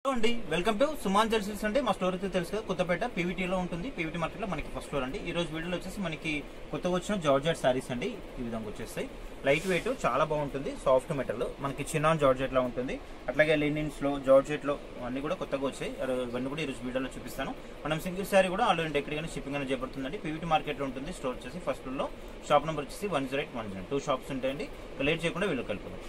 Hello అండి, welcome to Suman జెల్సిల్స్ అండి. మా స్టోర్ అయితే తెలుసు కదా, కొత్తపేట పీవీటీలో ఉంటుంది. పీవీటీ మార్కెట్లో మనకి ఫస్ట్ ఫ్లోర్ అండి. ఈ రోజు వీడియోలో వచ్చేసి మనకి కొత్తగా వచ్చిన జార్జెట్ సారీస్ అండి. ఈ విధంగా వచ్చేస్తాయి. లైట్ వెయిట్, చాలా బాగుంటుంది. సాఫ్ట్ మెటల్, మనకి చిన్నాన్ జార్జెట్ లా ఉంటుంది. అట్లాగే లెనిన్స్ లో, జార్జెట్ లో అన్ని కూడా కొత్తగా వచ్చాయి. ఇవన్నీ కూడా ఈ రోజు వీడియోలో చూపిస్తాను. మనం సింగిల్ సారీ కూడా ఆల్రెడీ ఎక్కడికైనా షిప్పింగ్ అనేది చేయబడుతుందండి. పీవీటీ మార్కెట్లో ఉంటుంది. స్టోర్ వచ్చేసి ఫస్ట్ ఫ్లోర్ లో. షాప్ నెంబర్ వచ్చేసి 10810. 2 షాప్స్ ఉంటాయండి. లేట్ చేయకుండా వీళ్ళు కలుపుదాం.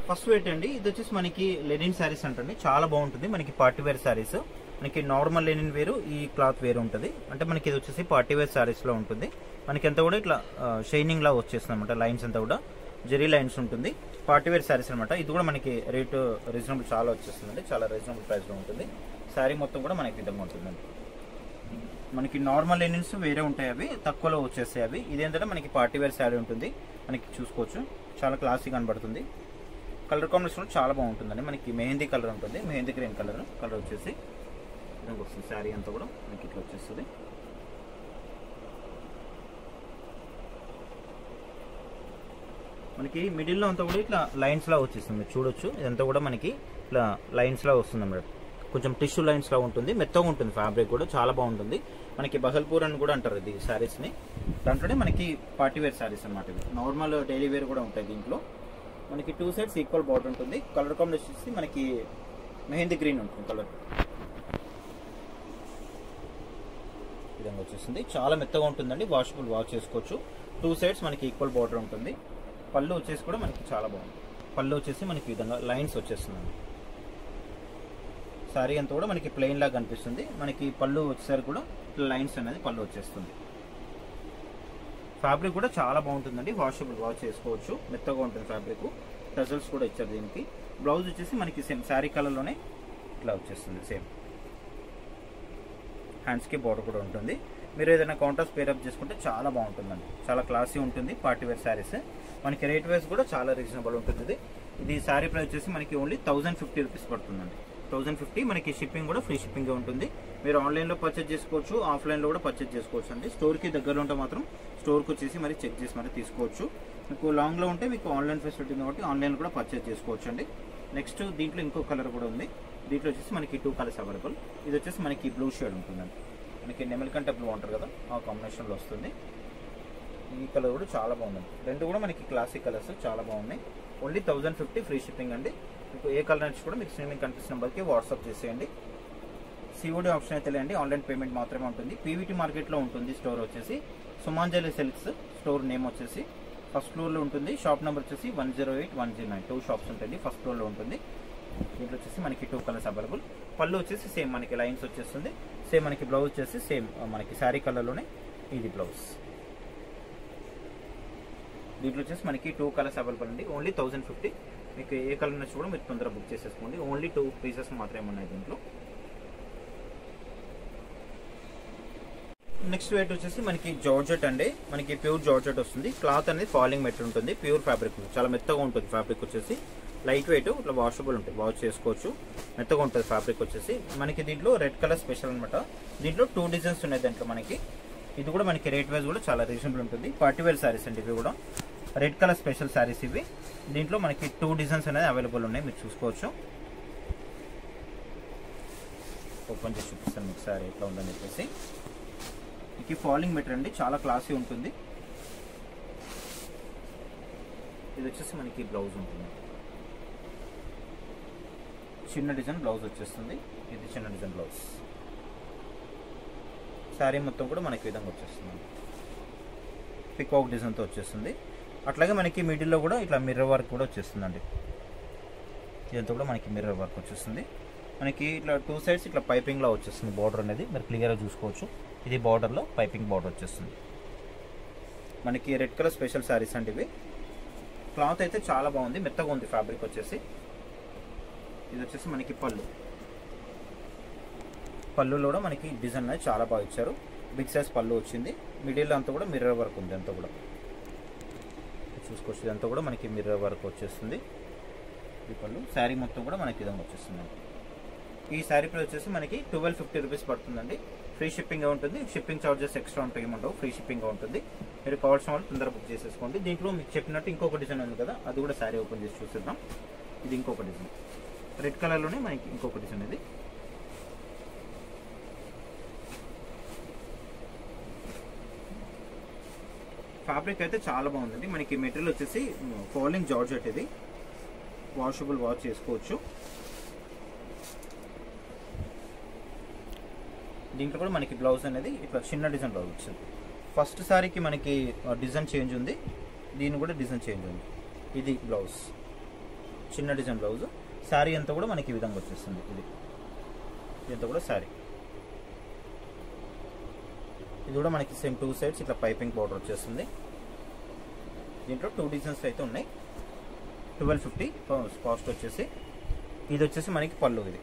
ఫస్ట్ వెయిట్ అండి, ఇది వచ్చేసి మనకి లెనిన్ శారీస్ అంటండి. చాలా బాగుంటుంది. మనకి పార్టీ వేర్ శారీస్, మనకి నార్మల్ లెనిన్ వేరు, ఈ క్లాత్ వేరు ఉంటుంది. అంటే మనకి ఇది వచ్చేసి పార్టీ వేర్ శారీస్ లో ఉంటుంది. మనకి అంతా కూడా ఇట్లా షైనింగ్ లా వచ్చేస్తుంది అనమాట. లైన్స్ అంతా కూడా జెరీ లైన్స్ ఉంటుంది. పార్టీ వేర్ శారీస్ అనమాట. ఇది కూడా మనకి రేటు రీజనబుల్ చాలా వచ్చేస్తుందండి. చాలా రీజనబుల్ ప్రైస్ లో ఉంటుంది. శారీ మొత్తం కూడా మనకి విధంగా ఉంటుందండి. మనకి నార్మల్ లెనిన్స్ వేరే ఉంటాయి, అవి తక్కువలో వచ్చేస్తాయి. అవి ఇదేంటంటే మనకి పార్టీ వేర్ శారీ ఉంటుంది. మనకి చూసుకోవచ్చు, చాలా క్లాసీ కనబడుతుంది. కలర్ కాంబినేషన్ చాలా బాగుంటుందండి. మనకి మెహందీ కలర్ ఉంటుంది, మెహందీ గ్రీన్ కలర్ వచ్చేసి వస్తుంది. శారీ అంతా కూడా మనకి ఇట్లా వచ్చేస్తుంది. మనకి మిడిల్లో అంతా కూడా ఇట్లా లైన్స్ లా వచ్చేస్తుంది. మీరు చూడొచ్చు, ఇదంతా కూడా మనకి ఇట్లా లైన్స్ లా వస్తుంది అన్నమాట. కొంచెం టిష్యూ లైన్స్ లా ఉంటుంది. మెత్తగా ఉంటుంది. ఫ్యాబ్రిక్ కూడా చాలా బాగుంటుంది. మనకి బహల్పూర్ అని కూడా అంటారు ఇది శారీస్ ని. దాంట్లోనే మనకి పార్టీ వేర్ శారీస్ అనమాట. నార్మల్ డైలీ వేర్ కూడా ఉంటాయి. దీంట్లో మనకి 2 సైడ్స్ ఈక్వల్ బార్డర్ ఉంటుంది. కలర్ కాంబినేషన్ వచ్చి మనకి మెహందీ గ్రీన్ ఉంటుంది కలర్. విధంగా వచ్చేస్తుంది. చాలా మెత్తగా ఉంటుందండి. వాషబుల్ వాష్ చేసుకోవచ్చు. 2 సైడ్స్ మనకి ఈక్వల్ బార్డర్ ఉంటుంది. పళ్ళు వచ్చేసి కూడా మనకి చాలా బాగుంది. పళ్ళు వచ్చేసి మనకి విధంగా లైన్స్ వచ్చేస్తుందండి. సారీ అంతా కూడా మనకి ప్లెయిన్ లాగా కనిపిస్తుంది. మనకి పళ్ళు వచ్చేసరికి కూడా లైన్స్ అనేది పళ్ళు వచ్చేస్తుంది. ఫ్యాబ్రిక్ కూడా చాలా బాగుంటుందండి. వాషబుల్ వాష్ చేసుకోవచ్చు. మెత్తగా ఉంటుంది ఫ్యాబ్రిక్. టజల్స్ కూడా ఇచ్చారు దీనికి. బ్లౌజ్ వచ్చేసి మనకి సేమ్ శారీ కలర్లోనే ఇట్లా వచ్చేస్తుంది. సేమ్ హ్యాండ్స్కి బార్డర్ కూడా ఉంటుంది. మీరు ఏదైనా కాంట్రాస్ట్ పేరప్ చేసుకుంటే చాలా బాగుంటుందండి. చాలా క్లాసీ ఉంటుంది. పార్టీ వేర్ శారీస్ మనకి రేట్ వైజ్ కూడా చాలా రీజనబుల్ ఉంటుంది. ఇది శారీ ప్రైస్ వచ్చేసి మనకి ఓన్లీ 1050 రూపీస్ పడుతుందండి. 1050. మనకి షిప్పింగ్ కూడా ఫ్రీ షిప్పింగ్ ఉంటుంది. మీరు ఆన్లైన్లో పర్చేజ్ చేసుకోవచ్చు, ఆఫ్లైన్లో కూడా పర్చేజ్ చేసుకోవచ్చు అండి. స్టోర్కి దగ్గరలో ఉంటే మాత్రం స్టోర్కి వచ్చేసి మరి చెక్ చేసి మరి తీసుకోవచ్చు. మీకు లాంగ్లో ఉంటే మీకు ఆన్లైన్ ఫెసిలిటీ ఉంది కాబట్టి ఆన్లైన్లో కూడా పర్చేజ్ చేసుకోవచ్చు అండి. నెక్స్ట్ దీంట్లో ఇంకో కలర్ కూడా ఉంది. దీంట్లో వచ్చేసి మనకి 2 కలర్స్ అవైలబుల్. ఇది వచ్చేసి మనకి బ్లూ షేడ్ ఉంటుందండి. మనకి నెమలికంట బ్లూ అంటారు కదా, ఆ కాంబినేషన్లో వస్తుంది. ఈ కలర్ కూడా చాలా బాగుందండి. రెండు కూడా మనకి క్లాసిక్ కలర్స్ చాలా బాగున్నాయి. ఓన్లీ 1050 ఫ్రీ షిప్పింగ్ అండి. మీకు ఏ కలర్ నుంచి కూడా మీకు స్క్రీన్ కనిపిస్తున్న నెంబర్కి వాట్సాప్ చేసేయండి. సిఓడి ఆప్షన్ అయితే లేండి, ఆన్లైన్ పేమెంట్ మాత్రమే ఉంటుంది. పీవీటీ మార్కెట్లో ఉంటుంది. స్టోర్ వచ్చేసి సుమాంజలి సిల్క్స్. స్టోర్ నేమ్ వచ్చేసి ఫస్ట్ ఫ్లోర్లో ఉంటుంది. షాప్ నెంబర్ వచ్చేసి 10810. 2 షాప్స్ ఉంటుంది. ఫస్ట్ ఫ్లోర్లో ఉంటుంది. దీంట్లో వచ్చేసి మనకి 2 కలర్స్ అవైలబుల్. పళ్ళు వచ్చేసి సేమ్ మనకి లైన్స్ వచ్చేస్తుంది. సేమ్ మనకి బ్లౌజ్ వచ్చేసి సేమ్ మనకి శారీ కలర్లోనే ఇది బ్లౌజ్. దీంట్లో వచ్చేసి మనకి 2 కలర్స్ అవైలబుల్ అండి. ఓన్లీ 1050. మీకు ఏ కలర్ నచ్చి కూడా మీరు తొందరగా బుక్ చేసేసుకోండి. ఓన్లీ 2 పీసెస్ మాత్రమే ఉన్నాయి దీంట్లో. నెక్స్ట్ వెయిట్ వచ్చేసి మనకి జార్జెట్ అండి. మనకి ప్యూర్ జార్జెట్ వస్తుంది. క్లాత్ అనేది ఫాలింగ్ మెటీరియల్ ఉంటుంది. ప్యూర్ ఫ్యాబ్రిక్, చాలా మెత్తగా ఉంటుంది. ఫ్యాబ్రిక్ వచ్చేసి లైట్ వెయిట్, ఇట్లా వాషబుల్ ఉంటుంది. వాష్ చేసుకోవచ్చు. మెత్తగా ఉంటుంది ఫ్యాబ్రిక్ వచ్చేసి. మనకి దీంట్లో రెడ్ కలర్ స్పెషల్ అనమాట. దీంట్లో 2 డిజైన్స్ ఉన్నాయి దాంట్లో మనకి. ఇది కూడా మనకి రేట్ వైజ్ కూడా చాలా రీజనబుల్ ఉంటుంది. పార్టీ వేర్ శారీస్ అండి. ఇవి కూడా రెడ్ కలర్ స్పెషల్ శారీస్ ఇవి. దీంట్లో మనకి 2 డిజైన్స్ అనేది అవైలబుల్ ఉన్నాయి. మీరు చూసుకోవచ్చు. ఓపెన్ చేసి చూపిస్తాను మీకు శారీ ఎట్లా ఉందని చెప్పేసి. ఇది ఫాలింగ్ మెటీరియల్ అండి. చాలా క్లాసీ ఉంటుంది. ఇది వచ్చేసి మనకి బ్లౌజ్ ఉంటుంది. చిన్న డిజైన్ బ్లౌజ్ వచ్చేస్తుంది. ఇది చిన్న డిజైన్ బ్లౌజ్. శారీ మొత్తం కూడా మనకి విధంగా వచ్చేస్తుంది. పికాక్ డిజైన్తో వచ్చేస్తుంది. అట్లాగే మనకి మిడిల్లో కూడా ఇట్లా మిర్రర్ వర్క్ కూడా వచ్చేస్తుందండి. ఇదంతా కూడా మనకి మిర్రర్ వర్క్ వచ్చేస్తుంది. మనకి ఇట్లా 2 సైడ్స్ ఇట్లా పైపింగ్లో వచ్చేస్తుంది. బార్డర్ అనేది మీరు క్లియర్గా చూసుకోవచ్చు. ఇది బార్డర్లో పైపింగ్ బార్డర్ వచ్చేస్తుంది. మనకి రెడ్ కలర్ స్పెషల్ శారీస్ అండి ఇవి. క్లాత్ అయితే చాలా బాగుంది. మెత్తగా ఉంది ఫ్యాబ్రిక్ వచ్చేసి. ఇది వచ్చేసి మనకి పళ్ళులో కూడా మనకి డిజైన్ అనేది చాలా బాగా ఇచ్చారు. బిగ్ సైజ్ పళ్ళు వచ్చింది. మిడిల్ అంతా కూడా మిర్రర్ వర్క్ ఉంది. అంతా కూడా చూసుకోవచ్చు. ఇదంతా కూడా మనకి మిర్రర్ వర్క్ వచ్చేస్తుంది. ఈ పళ్ళు శారీ మొత్తం కూడా మనకి విధంగా వచ్చేస్తుంది. ఈ శారీ ప్రైస్ వచ్చేసి మనకి 1250 రూపీస్ పడుతుందండి. ఫ్రీ షిప్పింగ్ ఉంటుంది. షిప్పింగ్ చార్జెస్ ఎక్స్ట్రా ఉంటాయి, ఏమంటావు. ఫ్రీ షిప్పింగ్ ఉంటుంది. మీరు కావాల్సిన వాళ్ళు తొందరగా బుక్ చేసేసుకోండి. దీంట్లో మీకు చెప్పినట్టు ఇంకొక డిజైన్ ఉంది కదా, అది కూడా శారీ ఓపెన్ చేసి చూసేద్దాం. ఇది ఇంకొక డిజైన్. రెడ్ కలర్లోనే మనకి ఇంకొక డిజైన్ ఇది. ఫ్యాబ్రిక్ అయితే చాలా బాగుందండి. మనకి మెటీరియల్ వచ్చేసి ఫాలింగ్ జార్జెట్, ఇది వాషబుల్ వాష్ చేసుకోవచ్చు. దీంట్లో కూడా మనకి బ్లౌజ్ అనేది ఇట్లా చిన్న డిజైన్ బ్లౌజ్ వచ్చింది. ఫస్ట్ సారీకి మనకి డిజైన్ చేంజ్ ఉంది, దీని కూడా డిజైన్ చేంజ్ ఉంది. ఇది బ్లౌజ్, చిన్న డిజైన్ బ్లౌజ్. శారీ అంతా కూడా మనకి ఈ విధంగా వచ్చేస్తుంది. ఇదంతా కూడా శారీ. ఇది కూడా మనకి సేమ్ 2 సైడ్స్ ఇట్లా పైపింగ్ బార్డర్ వచ్చేస్తుంది. దీంట్లో 2 డిజైన్స్ అయితే ఉన్నాయి. 1250 కాస్ట్ వచ్చేసి. ఇది వచ్చేసి మనకి పళ్ళు. ఇది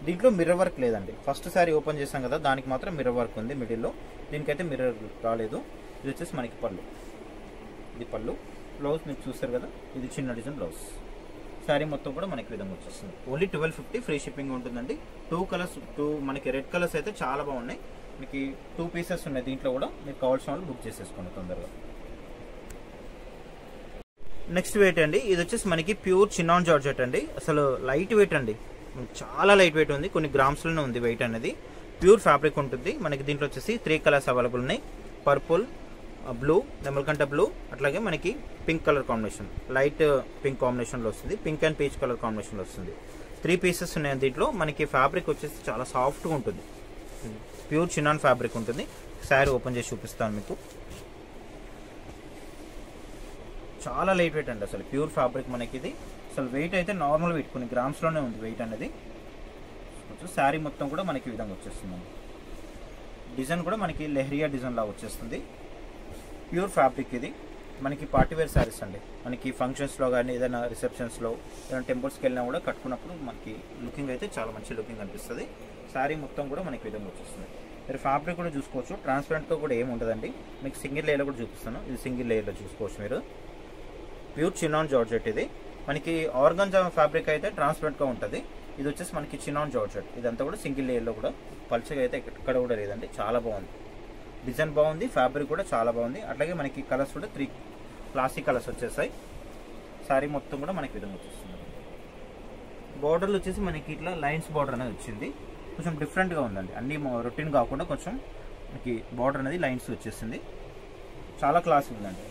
దీంట్లో మిర్రర్ వర్క్ లేదండి. ఫస్ట్ సారీ ఓపెన్ చేసాం కదా, దానికి మాత్రం మిర్రర్ వర్క్ ఉంది మిడిల్లో. దీనికైతే మిర్రర్ రాలేదు. ఇది వచ్చేసి మనకి పళ్ళు. ఇది పళ్ళు. బ్లౌజ్ మీరు చూస్తారు కదా, ఇది చిన్న డిజైన్ బ్లౌజ్. శారీ మొత్తం కూడా మనకి విధంగా వచ్చేస్తుంది. ఓన్లీ 1250 ఫ్రీ షిప్పింగ్ ఉంటుందండి. 2 కలర్స్, మనకి రెడ్ కలర్స్ అయితే చాలా బాగున్నాయి. మీకు 2 పీసెస్ ఉన్నాయి దీంట్లో కూడా. మీకు కావాల్సిన వాళ్ళు బుక్ చేసేసుకోండి తొందరగా. నెక్స్ట్ వెయిట్ అండి, ఇది వచ్చేసి మనకి ప్యూర్ చిన్నాన్ జార్జెట్ అండి. అసలు లైట్ వెయిట్ అండి, చాలా లైట్ వెయిట్ ఉంది. కొన్ని గ్రామ్స్లోనే ఉంది వెయిట్ అనేది. ప్యూర్ ఫ్యాబ్రిక్ ఉంటుంది. మనకి దీంట్లో వచ్చేసి 3 కలర్స్ అవైలబుల్ ఉన్నాయి. పర్పుల్, బ్లూ, నెమల్కంట బ్లూ, అట్లాగే మనకి pink colour combination, light pink కాంబినేషన్లో వస్తుంది. పింక్ అండ్ పీచ్ కలర్ కాంబినేషన్లో వస్తుంది. 3 పీసెస్ ఉన్నాయి దీంట్లో. మనకి ఫ్యాబ్రిక్ వచ్చేసి చాలా సాఫ్ట్గా ఉంటుంది. ప్యూర్ చిన్నాన్ ఫ్యాబ్రిక్ ఉంటుంది. శారీ ఓపెన్ చేసి చూపిస్తాను మీకు. చాలా లైట్ వెయిట్ అండి, అసలు ప్యూర్ ఫ్యాబ్రిక్ మనకి ఇది. అసలు వెయిట్ అయితే నార్మల్ వెయిట్, కొన్ని గ్రామ్స్లోనే ఉంది వెయిట్ అనేది. శారీ మొత్తం కూడా మనకి ఈ విధంగా వచ్చేస్తుంది. డిజైన్ కూడా మనకి లెహరియా డిజైన్ లాగా వచ్చేస్తుంది. ప్యూర్ ఫ్యాబ్రిక్ ఇది. మనకి పార్టీవేర్ శారీస్ అండి. మనకి ఫంక్షన్స్లో కానీ, ఏదైనా రిసెప్షన్స్లో, ఏదైనా టెంపుల్స్కి వెళ్ళినా కూడా కట్టుకున్నప్పుడు మనకి లుకింగ్ అయితే చాలా మంచి లుకింగ్ అనిపిస్తుంది. శారీ మొత్తం కూడా మనకి ఈ విధంగా వచ్చేస్తుంది. మీరు ఫ్యాబ్రిక్ కూడా చూసుకోవచ్చు. ట్రాన్స్పరెంట్గా కూడా ఏమి ఉండదండి. మీకు సింగిల్ లేయర్లో కూడా చూపిస్తాను. ఇది సింగిల్ లేయర్లో చూసుకోవచ్చు మీరు. ప్యూర్ చిన్నాన్ జార్జెట్ ఇది. మనకి ఆర్గంజా ఫ్యాబ్రిక్ అయితే ట్రాన్స్పరెంట్గా ఉంటుంది. ఇది వచ్చేసి మనకి చిన్నాన్ జార్జెట్. ఇదంతా కూడా సింగిల్ లేయర్లో కూడా, పల్చగా అయితే ఎక్కడ కూడా లేదండి. చాలా బాగుంది. డిజైన్ బాగుంది, ఫ్యాబ్రిక్ కూడా చాలా బాగుంది. అట్లాగే మనకి కలర్స్ కూడా 3 క్లాసిక్ కలర్స్ వచ్చేసాయి. శారీ మొత్తం కూడా మనకి విధంగా వచ్చేస్తుంది. బార్డర్లు వచ్చేసి మనకి ఇట్లా లైన్స్ బార్డర్ అనేది వచ్చింది. కొంచెం డిఫరెంట్గా ఉందండి. అన్ని రొటీన్ కాకుండా కొంచెం మనకి బార్డర్ అనేది లైన్స్ వచ్చేసింది. చాలా క్లాస్ ఉందండి.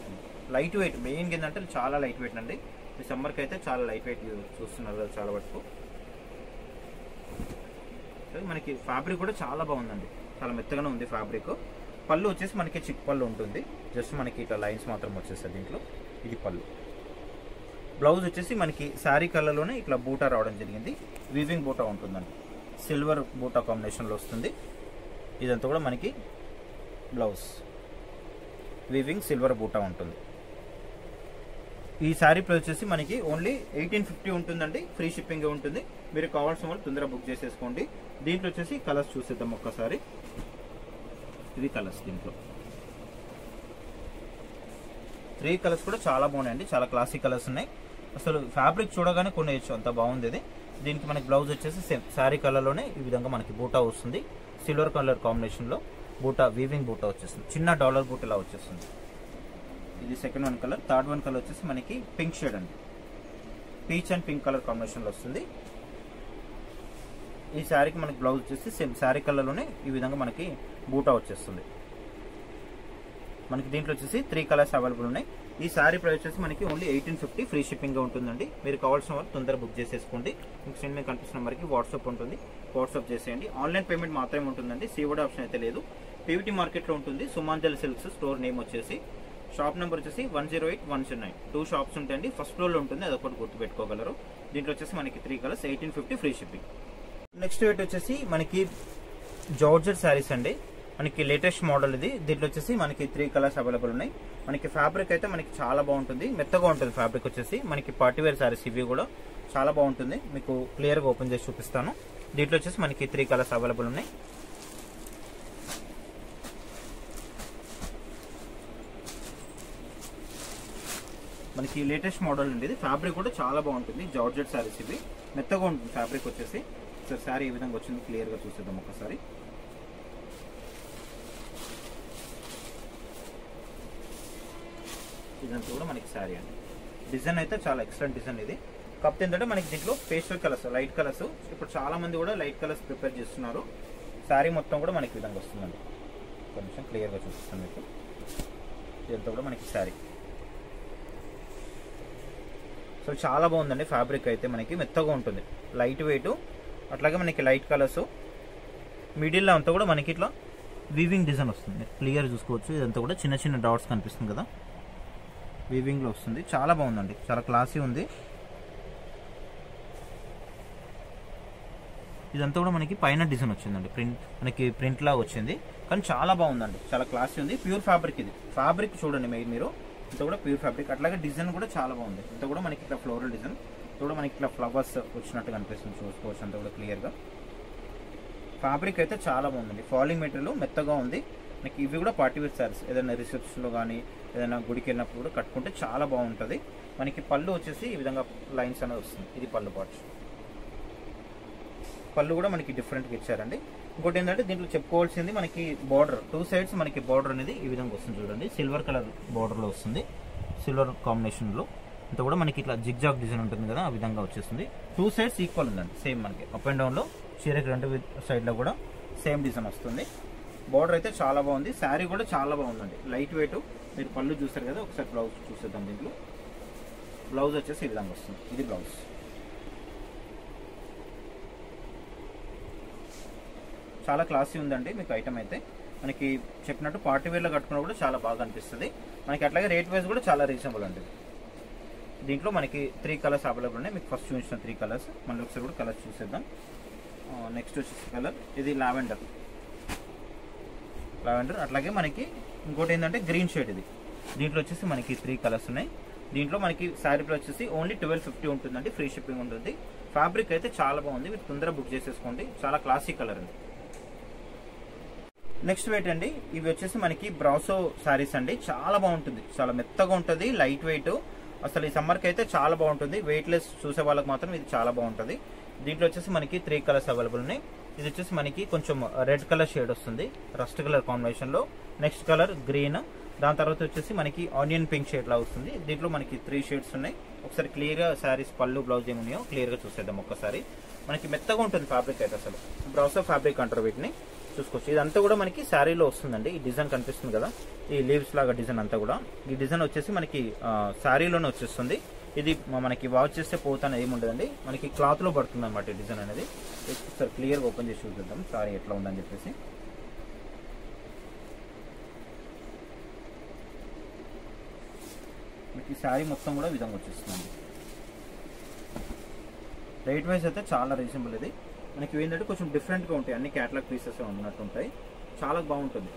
లైట్ వెయిట్ మెయిన్ ఏంటంటే చాలా లైట్ వెయిట్ అండి. ఈ సమ్మర్కి అయితే చాలా లైట్ వెయిట్ చూస్తున్నారు కదా చాలా వరకు. మనకి ఫ్యాబ్రిక్ కూడా చాలా బాగుందండి. చాలా మెత్తగానే ఉంది ఫ్యాబ్రిక్. పళ్ళు వచ్చేసి మనకి చిక్ పళ్ళు ఉంటుంది. జస్ట్ మనకి ఇట్లా లైన్స్ మాత్రం వచ్చేస్తాయి దీంట్లో. ఇది పళ్ళు. బ్లౌజ్ వచ్చేసి మనకి శారీ కలర్లోనే ఇట్లా బూటా రావడం జరిగింది. వీవింగ్ బూటా ఉంటుందండి. సిల్వర్ బూటా కాంబినేషన్లో వస్తుంది. ఇదంతా కూడా మనకి బ్లౌజ్. వీవింగ్ సిల్వర్ బూటా ఉంటుంది. ఈ శారీ ప్రైస్ వచ్చేసి మనకి ఓన్లీ 1850 ఉంటుందండి. ఫ్రీ షిప్పింగ్ ఉంటుంది. మీరు కావాల్సిన వాళ్ళు తొందరగా బుక్ చేసేసుకోండి. దీంట్లో వచ్చేసి కలర్స్ చూసేద్దాం ఒక్కసారి. ఇవి కలర్స్. దీంట్లో 3 కలర్స్ కూడా చాలా బాగున్నాయండి. చాలా క్లాసిక్ కలర్స్ ఉన్నాయి. అసలు ఫ్యాబ్రిక్ చూడగానే కొనేయచ్చు, అంత బాగుంది ఇది. దీనికి మనకి బ్లౌజ్ వచ్చేసి సేమ్ శారీ కలర్లోనే ఈ విధంగా మనకి బూటా వస్తుంది. సిల్వర్ కలర్ కాంబినేషన్లో బూటా, వీవింగ్ బూటా వచ్చేస్తుంది. చిన్న డాలర్ బూటలా వచ్చేస్తుంది. ఇది సెకండ్ 1 కలర్. థర్డ్ 1 కలర్ వచ్చేసి మనకి పింక్ షేడ్ అండి. పీచ్ అండ్ పింక్ కలర్ కాంబినేషన్లో వస్తుంది. ఈ శారీకి మనకి బ్లౌజ్ వచ్చేసి సేమ్ శారీ కలర్లోనే ఈ విధంగా మనకి బూటా వచ్చేస్తుంది. మనకి దీంట్లో వచ్చేసి 3 కలర్స్ అవైలబుల్ ఉన్నాయి. ఈ శారీ ప్రైస్ వచ్చేసి మనకి ఓన్లీ 1850 ఫ్రీ షిప్పింగ్గా ఉంటుందండి. మీరు కావాల్సిన వాళ్ళు తొందరగా బుక్ చేసేసుకోండి. మీకు స్క్రీన్ మీద కనిపిస్తున్న నెంబర్కి వాట్సాప్ ఉంటుంది. వాట్సాప్ చేసేయండి. ఆన్లైన్ పేమెంట్ మాత్రమే ఉంటుందండి. సీఓడి ఆప్షన్ అయితే లేదు. పీవీటీ మార్కెట్లో ఉంటుంది. సుమాంజలి సిల్క్స్ స్టోర్ నేమ్ వచ్చేసి. షాప్ నెంబర్ వచ్చేసి 108, 109. 2 షాప్స్ ఉంటాయండి. ఫస్ట్ ఫ్లోర్లో ఉంటుంది, అదొకటి గుర్తుపెట్టుకోగలరు. దీంట్లో వచ్చేసి మనకి 3 colours 1850 free shipping. Next weight వచ్చేసి మనకి జార్జెట్ శారీస్ అండి. మనకి లేటెస్ట్ మోడల్ ఇది. దీంట్లో వచ్చేసి మనకి 3 కలర్స్ అవైలబుల్ ఉన్నాయి. మనకి ఫ్యాబ్రిక్ అయితే మనకి చాలా బాగుంటుంది, మెత్తగా ఉంటుంది ఫ్యాబ్రిక్ వచ్చేసి. మనకి పార్టీవేర్ శారీస్ ఇవి కూడా చాలా బాగుంటుంది. మీకు క్లియర్గా ఓపెన్ చేసి చూపిస్తాను. దీంట్లో వచ్చేసి మనకి 3 కలర్స్ అవైలబుల్ ఉన్నాయి. మనకి లేటెస్ట్ మోడల్ అండి ఇది. ఫ్యాబ్రిక్ కూడా చాలా బాగుంటుంది. జార్జెట్ శారీస్ ఇవి, మెత్తగా ఉంటుంది ఫ్యాబ్రిక్ వచ్చేసి. సార్ శారీ ఈ విధంగా వచ్చింది, క్లియర్గా చూసేద్దాం ఒకసారి. ఇదంతా కూడా మనకి శారీ అండి. డిజైన్ అయితే చాలా ఎక్సలెంట్ డిజైన్ ఇది. కాకపోతే ఏంటంటే మనకి దీంట్లో పేస్టల్ కలర్స్, లైట్ కలర్స్, ఇప్పుడు చాలా మంది కూడా లైట్ కలర్స్ ప్రిపేర్ చేస్తున్నారు. శారీ మొత్తం కూడా మనకి విధంగా వస్తుందండి. కొంచెం క్లియర్గా చూపిస్తాను మీకు. ఇదంతా కూడా మనకి శారీ. సో చాలా బాగుందండి. ఫ్యాబ్రిక్ అయితే మనకి మెత్తగా ఉంటుంది, లైట్ వెయిట్, అట్లాగే మనకి లైట్ కలర్స్. మిడిల్లో అంతా కూడా మనకి ఇట్లా వీవింగ్ డిజైన్ వస్తుంది, క్లియర్ చూసుకోవచ్చు. ఇదంతా కూడా చిన్న చిన్న డాట్స్ కనిపిస్తుంది కదా, వీవింగ్లో వస్తుంది. చాలా బాగుందండి, చాలా క్లాసీ ఉంది. ఇదంతా కూడా మనకి పైన డిజైన్ వచ్చిందండి, మనకి ప్రింట్ లాగా వచ్చింది, కానీ చాలా బాగుందండి, చాలా క్లాసీ ఉంది. ప్యూర్ ఫ్యాబ్రిక్ ఇది. ఫ్యాబ్రిక్ చూడండి మీరు, ఇంత కూడా ప్యూర్ ఫ్యాబ్రిక్. అట్లాగే డిజైన్ కూడా చాలా బాగుంది. ఇంత కూడా మనకి ఇట్లా ఫ్లోరల్ డిజైన్, ఇంత కూడా మనకి ఇట్లా ఫ్లవర్స్ వచ్చినట్టు కనిపిస్తుంది, చూసుకోవచ్చు అంతా కూడా క్లియర్గా. ఫ్యాబ్రిక్ అయితే చాలా బాగుందండి. ఫాలింగ్ మెటీరియల్ మెత్తగా ఉంది. మనకి ఇవి కూడా పార్టీ వేర్ శారీస్, ఏదైనా రిసెప్షన్లో కానీ ఏదైనా గుడికి వెళ్ళినప్పుడు కూడా కట్టుకుంటే చాలా బాగుంటుంది. మనకి పళ్ళు వచ్చేసి ఈ విధంగా లైన్స్ అనేది వస్తుంది. ఇది పళ్ళు పార్ట్స్. పళ్ళు కూడా మనకి డిఫరెంట్గా ఇచ్చారండి. ఇంకోటి ఏంటంటే దీంట్లో చెప్పుకోవాల్సింది, మనకి బార్డర్ 2 సైడ్స్ మనకి బార్డర్ అనేది ఈ విధంగా వస్తుంది చూడండి. సిల్వర్ కలర్ బార్డర్లో వస్తుంది, సిల్వర్ కాంబినేషన్లో. ఇంత కూడా మనకి ఇట్లా జిగ్జాగ్ డిజైన్ ఉంటుంది కదా, ఆ విధంగా వచ్చేస్తుంది. 2 సైడ్స్ ఈక్వల్ ఉందండి, సేమ్ మనకి అప్ అండ్ డౌన్లో చీరకి 2 సైడ్లో కూడా సేమ్ డిజైన్ వస్తుంది. బార్డర్ అయితే చాలా బాగుంది. శారీ కూడా చాలా బాగుందండి, లైట్ వెయిట్. మీరు పళ్ళు చూస్తారు కదా, ఒకసారి బ్లౌజ్ చూసేద్దాం. దీంట్లో బ్లౌజ్ వచ్చేసి ఈ విధంగా వస్తుంది. ఇది బ్లౌజ్. చాలా క్లాసీ ఉందండి మీకు ఐటమ్ అయితే. మనకి చెప్పినట్టు పార్టీ వేర్లో కట్టుకున్నా కూడా చాలా బాగా అనిపిస్తుంది మనకి. అట్లాగే రేట్ వైజ్ కూడా చాలా రీజనబుల్ అండి. దీంట్లో మనకి 3 కలర్స్ అవైలబుల్ ఉన్నాయి. మీకు ఫస్ట్ చూపించిన 3 కలర్స్ మళ్ళీ ఒకసారి కూడా కలర్స్ చూసేద్దాం. నెక్స్ట్ వచ్చేసి కలర్ ఇది లావెండర్. అట్లాగే మనకి ఇంకోటి ఏంటంటే గ్రీన్ షేడ్. ఇది దీంట్లో వచ్చేసి మనకి 3 కలర్స్ ఉన్నాయి. దీంట్లో మనకి శారీలో వచ్చేసి ఓన్లీ 1250 ఉంటుందండి, ఫ్రీ షిప్పింగ్ ఉంటుంది. ఫ్యాబ్రిక్ అయితే చాలా బాగుంది, మీరు తొందరగా బుక్ చేసేసుకోండి. చాలా క్లాసీ కలర్ అండి. నెక్స్ట్ వెయిట్ అండి, ఇవి వచ్చేసి మనకి బ్రాసో శారీస్ అండి. చాలా బాగుంటుంది, చాలా మెత్తగా ఉంటుంది, లైట్ వెయిట్. అసలు ఈ సమ్మర్కి అయితే చాలా బాగుంటుంది. వెయిట్ లెస్ చూసే వాళ్ళకి మాత్రం ఇది చాలా బాగుంటుంది. దీంట్లో వచ్చేసి మనకి 3 కలర్స్ అవైలబుల్ ఉన్నాయి. ఇది వచ్చేసి మనకి కొంచెం రెడ్ కలర్ షేడ్ వస్తుంది, రస్ట్ కలర్ కాంబినేషన్లో. నెక్స్ట్ కలర్ గ్రీన్, దాని తర్వాత వచ్చేసి మనకి ఆనియన్ పింక్ షేడ్ లా వస్తుంది. దీంట్లో మనకి 3 షేడ్స్ ఉన్నాయి. ఒకసారి క్లియర్గా శారీస్ పళ్ళు బ్లౌజ్ ఏమున్నాయో క్లియర్గా చూసేద్దాం ఒక్కసారి. మనకి మెత్తగా ఉంటుంది ఫ్యాబ్రిక్ అయితే, అసలు బ్రాసో ఫ్యాబ్రిక్ అంటారు వీటిని. చూసుకోవచ్చు, ఇదంతా కూడా మనకి శారీలో వస్తుందండి. ఈ డిజైన్ కనిపిస్తుంది కదా, ఈ లీవ్స్ లాగా డిజైన్ అంతా కూడా. ఈ డిజైన్ వచ్చేసి మనకి శారీలోనే వచ్చేస్తుంది. ఇది మనకి వాచ్ చేస్తే పోతానే ఏముండదండి, మనకి క్లాత్ లో పడుతుంది అనమాట ఈ డిజైన్ అనేది. ఒకసారి క్లియర్గా ఓపెన్ చేసి చూద్దాం సారీ ఎట్లా ఉందని చెప్పేసి. మనకి శారీ మొత్తం కూడా విధంగా వచ్చేస్తుందండి. రేట్ వైజ్ అయితే చాలా రీజనబుల్. ఇది మనకి ఏంటంటే కొంచెం డిఫరెంట్గా ఉంటాయి, అన్ని క్యాటలాగ్ పీసెస్ ఉన్నట్టు ఉంటాయి. చాలా బాగుంటుంది.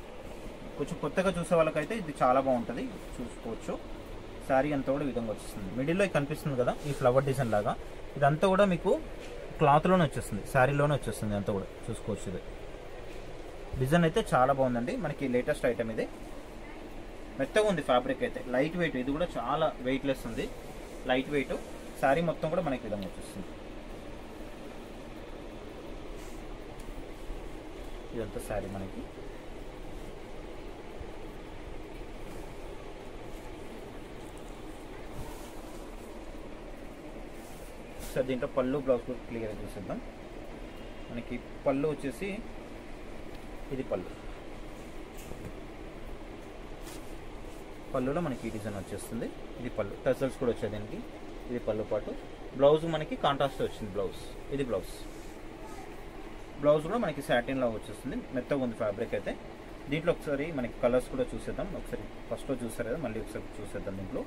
కొంచెం కొత్తగా చూసే వాళ్ళకైతే ఇది చాలా బాగుంటుంది, చూసుకోవచ్చు. శారీ అంతా కూడా విధంగా వచ్చేస్తుంది. మిడిల్లో కనిపిస్తుంది కదా ఈ ఫ్లవర్ డిజైన్ లాగా, ఇదంతా కూడా మీకు క్లాత్లోనే వచ్చేస్తుంది, శారీలోనే వచ్చేస్తుంది అంతా కూడా చూసుకోవచ్చు. ఇది డిజైన్ అయితే చాలా బాగుందండి, మనకి లేటెస్ట్ ఐటమ్ ఇది. మెత్తగా ఉంది ఫ్యాబ్రిక్ అయితే, లైట్ వెయిట్. ఇది కూడా చాలా వెయిట్ లెస్ ఉంది, లైట్ వెయిట్. శారీ మొత్తం కూడా మనకి విధంగా వచ్చేస్తుంది. ఇదంతా శారీ మనకి. సార్ దీంట్లో పళ్ళు బ్లౌజ్ కూడా క్లియర్గా చూసేద్దాం. మనకి పళ్ళు వచ్చేసి ఇది పళ్ళులో మనకి ఈ డిజైన్ వచ్చేస్తుంది. ఇది పళ్ళు, టసల్స్ కూడా వచ్చాయి దీనికి. ఇది పళ్ళు పాటు. బ్లౌజ్ మనకి కాంట్రాస్ట్ వచ్చింది బ్లౌజ్. ఇది బ్లౌజ్ కూడా మనకి సాటిన్ లాగా వచ్చేస్తుంది. మెత్తగా ఉంది ఫ్యాబ్రిక్ అయితే. దీంట్లో ఒకసారి మనకి కలర్స్ కూడా చూసేద్దాం. ఒకసారి ఫస్ట్లో చూసారు కదా, మళ్ళీ ఒకసారి చూసేద్దాం. దీంట్లో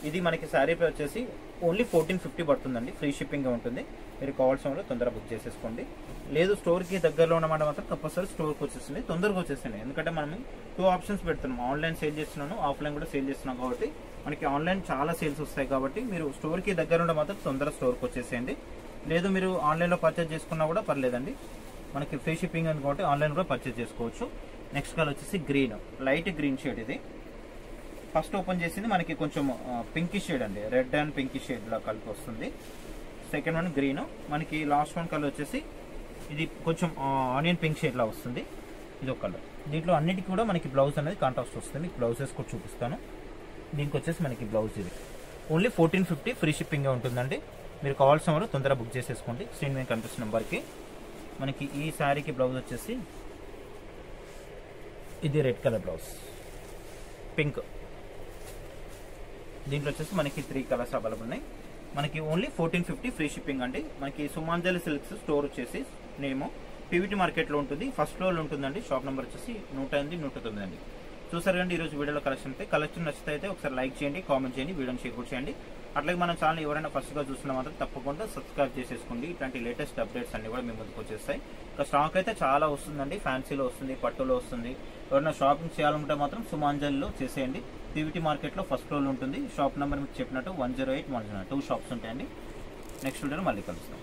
ఇది మనకి శారీ వచ్చేసి ఓన్లీ 1450 పడుతుందండి, ఫ్రీ షిప్పింగ్గా ఉంటుంది. మీరు కావాల్సిన వాళ్ళు తొందరగా బుక్ చేసేసుకోండి. లేదు స్టోర్కి దగ్గరలో ఉన్నమాట మాత్రం కంపల్సరీ స్టోర్కి వచ్చేస్తుంది, తొందరగా వచ్చేస్తుంది. ఎందుకంటే మనం 2 ఆప్షన్స్ పెడుతున్నాం, ఆన్లైన్ సేల్ చేస్తున్నాను, ఆఫ్లైన్ కూడా సేల్ చేస్తున్నాం. కాబట్టి మనకి ఆన్లైన్ చాలా సేల్స్ వస్తాయి. కాబట్టి మీరు స్టోర్కి దగ్గర ఉండే మాత్రం తొందరగా స్టోర్కి వచ్చేసేయండి. లేదు మీరు ఆన్లైన్లో పర్చేజ్ చేసుకున్నా కూడా పర్లేదండి, మనకి ఫ్రీ షిప్పింగ్ ఉంది కాబట్టి ఆన్లైన్ కూడా పర్చేజ్ చేసుకోవచ్చు. నెక్స్ట్ కలర్ వచ్చేసి గ్రీన్, లైట్ గ్రీన్ షేడ్. ఇది ఫస్ట్ ఓపెన్ చేసింది మనకి కొంచెం పింకిష్ షేడ్ అండి, రెడ్ అండ్ పింకిష్ షేడ్ లా కలిపి వస్తుంది. సెకండ్ వన్ గ్రీన్, మనకి లాస్ట్ వన్ కలర్ వచ్చేసి ఇది కొంచెం ఆనియన్ పింక్ షేడ్ లా వస్తుంది. ఇది ఒక కలర్. దీంట్లో అన్నిటికీ కూడా మనకి బ్లౌజ్ అనేది కాంట్రాస్ట్ వస్తుంది. మీకు బ్లౌజెస్ కూడా చూపిస్తాను. దీనికి వచ్చేసి మనకి బ్లౌజ్ ఇది ఓన్లీ 1450 ఫ్రీ షిప్పింగ్ ఉంటుందండి. మీరు కావాల్సిన వారు తొందరగా బుక్ చేసేసుకోండి. స్క్రీన్ మీద కనిపిస్తున్న నెంబర్కి. మనకి ఈ శారీకి బ్లౌజ్ వచ్చేసి ఇది రెడ్ కలర్ బ్లౌజ్, పింక్. దీంట్లో వచ్చేసి మనకి 3 కలర్స్ అవైలబుల్ ఉన్నాయి. మనకి ఓన్లీ 1450 ఫ్రీ షిప్పింగ్ అండి. మనకి సుమాంజలి సిల్క్స్ స్టోర్ వచ్చేసి నేమ్ పీవీటీ మార్కెట్లో ఉంటుంది, ఫస్ట్ ఫ్లోర్లో ఉంటుందండి. షాప్ నెంబర్ వచ్చేసి 108, 109 అండి. చూసారు కండి ఈరోజు వీడియోలో కలెక్షన్ అయితే. కలెక్షన్ నచ్చితే అయితే ఒకసారి లైక్ చేయండి, కామెంట్ చేయండి, వీడియోని షేర్ కూడా చేయండి. అట్లాగే మన ఛానల్ ఎవరైనా ఫస్ట్గా చూస్తున్న మాత్రం తప్పకుండా సబ్స్క్రైబ్ చేసేసుకోండి. ఇట్లాంటి లేటెస్ట్ అప్డేట్స్ అన్ని కూడా మీ ముందుకు వచ్చేస్తాయి. ఇంకా స్టాక్ అయితే చాలా వస్తుందండి, ఫ్యాన్సీలో వస్తుంది, పట్టులో వస్తుంది. ఎవరైనా షాపింగ్ చేయాలంటే మాత్రం సుమాంజలిలో చేసేయండి. పీవీటీ మార్కెట్లో ఫస్ట్ ఫ్లోర్లో ఉంటుంది. షాప్ నెంబర్ మీకు చెప్పినట్టు 108, 109 2 షాప్స్ ఉంటాయండి. నెక్స్ట్ వీడియోలో మళ్ళీ కలుస్తాం.